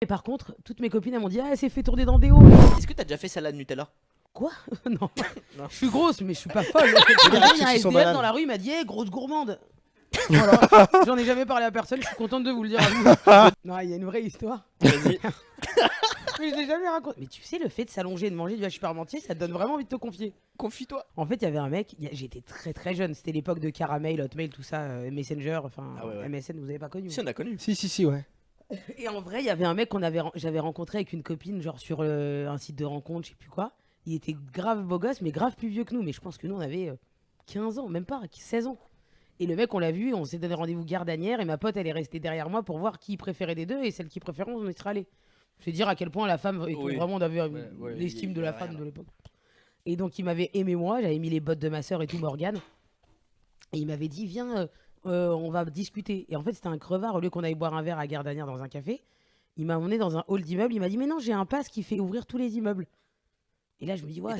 Et par contre, toutes mes copines elles m'ont dit ah elle s'est fait tourner dans des hauts. Est-ce que t'as déjà fait salade Nutella? Quoi? Non. Non. Je suis grosse mais je suis pas folle. Il y a un SDF dans la rue, il m'a dit hey, grosse gourmande. Voilà. J'en ai jamais parlé à personne, je suis contente de vous le dire à vous. Non, il y a une vraie histoire. Vas-y. Mais je l'ai jamais raconté. Mais tu sais, le fait de s'allonger et de manger du hachis parmentier, ça te donne vraiment envie de te confier. Confie-toi. En fait, il y avait un mec, j'étais très très jeune, c'était l'époque de Caramel, Hotmail, tout ça, Messenger, enfin Ah ouais. MSN, vous avez pas connu? Si, on a connu. Si, ouais. Et en vrai, il y avait un mec j'avais rencontré avec une copine, genre sur un site de rencontre, je sais plus quoi. Il était grave beau gosse, mais grave plus vieux que nous. Mais je pense que nous, on avait 15 ans, même pas, 16 ans. Et le mec, on l'a vu, on s'est donné rendez-vous Gardanière. Et ma pote, elle est restée derrière moi pour voir qui préférait des deux. Et celle qui préférait, on y serait allé. C'est dire à quel point la femme, vraiment, on avait l'estime de la femme de l'époque. Et donc, il m'avait aimé moi. J'avais mis les bottes de ma soeur et tout, Morgane. Et il m'avait dit, viens, on va discuter. Et en fait, c'était un crevard. Au lieu qu'on aille boire un verre à Gardanière dans un café, il m'a emmené dans un hall d'immeuble. Il m'a dit, mais non, j'ai un pass qui fait ouvrir tous les immeubles. Et là, je me dis, ouais,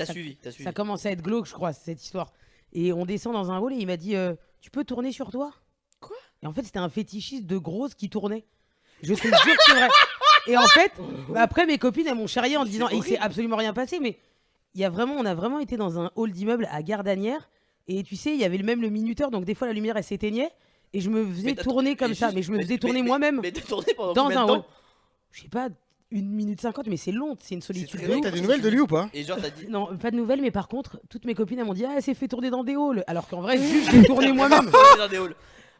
ça commence à être glauque, je crois, cette histoire. Et on descend dans un hall et il m'a dit, tu peux tourner sur toi? Quoi? Et en fait, c'était un fétichiste de grosse qui tournait. Je te jure que c'est vrai. Et en fait, après, mes copines, elles m'ont charrié en disant, il s'est absolument rien passé, mais on a vraiment été dans un hall d'immeuble à Gardanière. Et tu sais, il y avait même le minuteur, donc des fois, la lumière, elle s'éteignait. Et je me faisais tourner comme ça, mais je me faisais tourner moi-même. Mais t'as tourné pendant dans combien un de hall. temps? Je sais pas, 1 minute 50, mais c'est long, c'est une solitude. T'as des nouvelles de lui ou pas? Et genre, t'as dit. Non, pas de nouvelles, mais par contre, toutes mes copines elles m'ont dit ah elle s'est fait tourner dans des halls, alors qu'en vrai juste j'ai tourné moi-même. Dans des halls.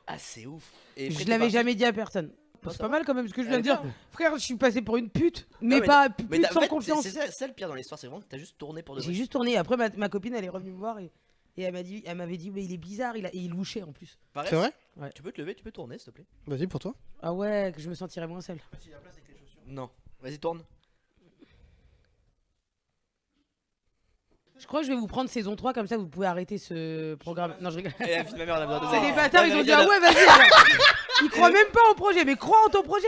Ah, c'est ouf. Et Je l'avais jamais dit à personne. C'est pas mal quand même ce que je viens de dire. bien. Frère, je suis passé pour une pute, mais Non, pas Mais pute en sans fait, confiance. c'est ça le pire dans l'histoire, c'est vraiment que t'as juste tourné pour de J'ai vrai. juste tourné. Après ma copine elle est revenue me voir et elle m'avait dit mais il est bizarre, il louchait en plus. Pareil, C'est vrai? Ouais. Tu peux te lever, tu peux tourner s'il te plaît? Vas-y, pour toi. Ah ouais, que je me sentirais moins seule. Non. Vas-y, tourne. Je crois que je vais vous prendre saison 3 comme ça vous pouvez arrêter ce programme. Non, je rigole. Et la fille de ma mère, on a besoin de C'est ça. des bâtards, ils ont dit ah ouais vas-y. Ils croient même pas au projet, mais crois en ton projet.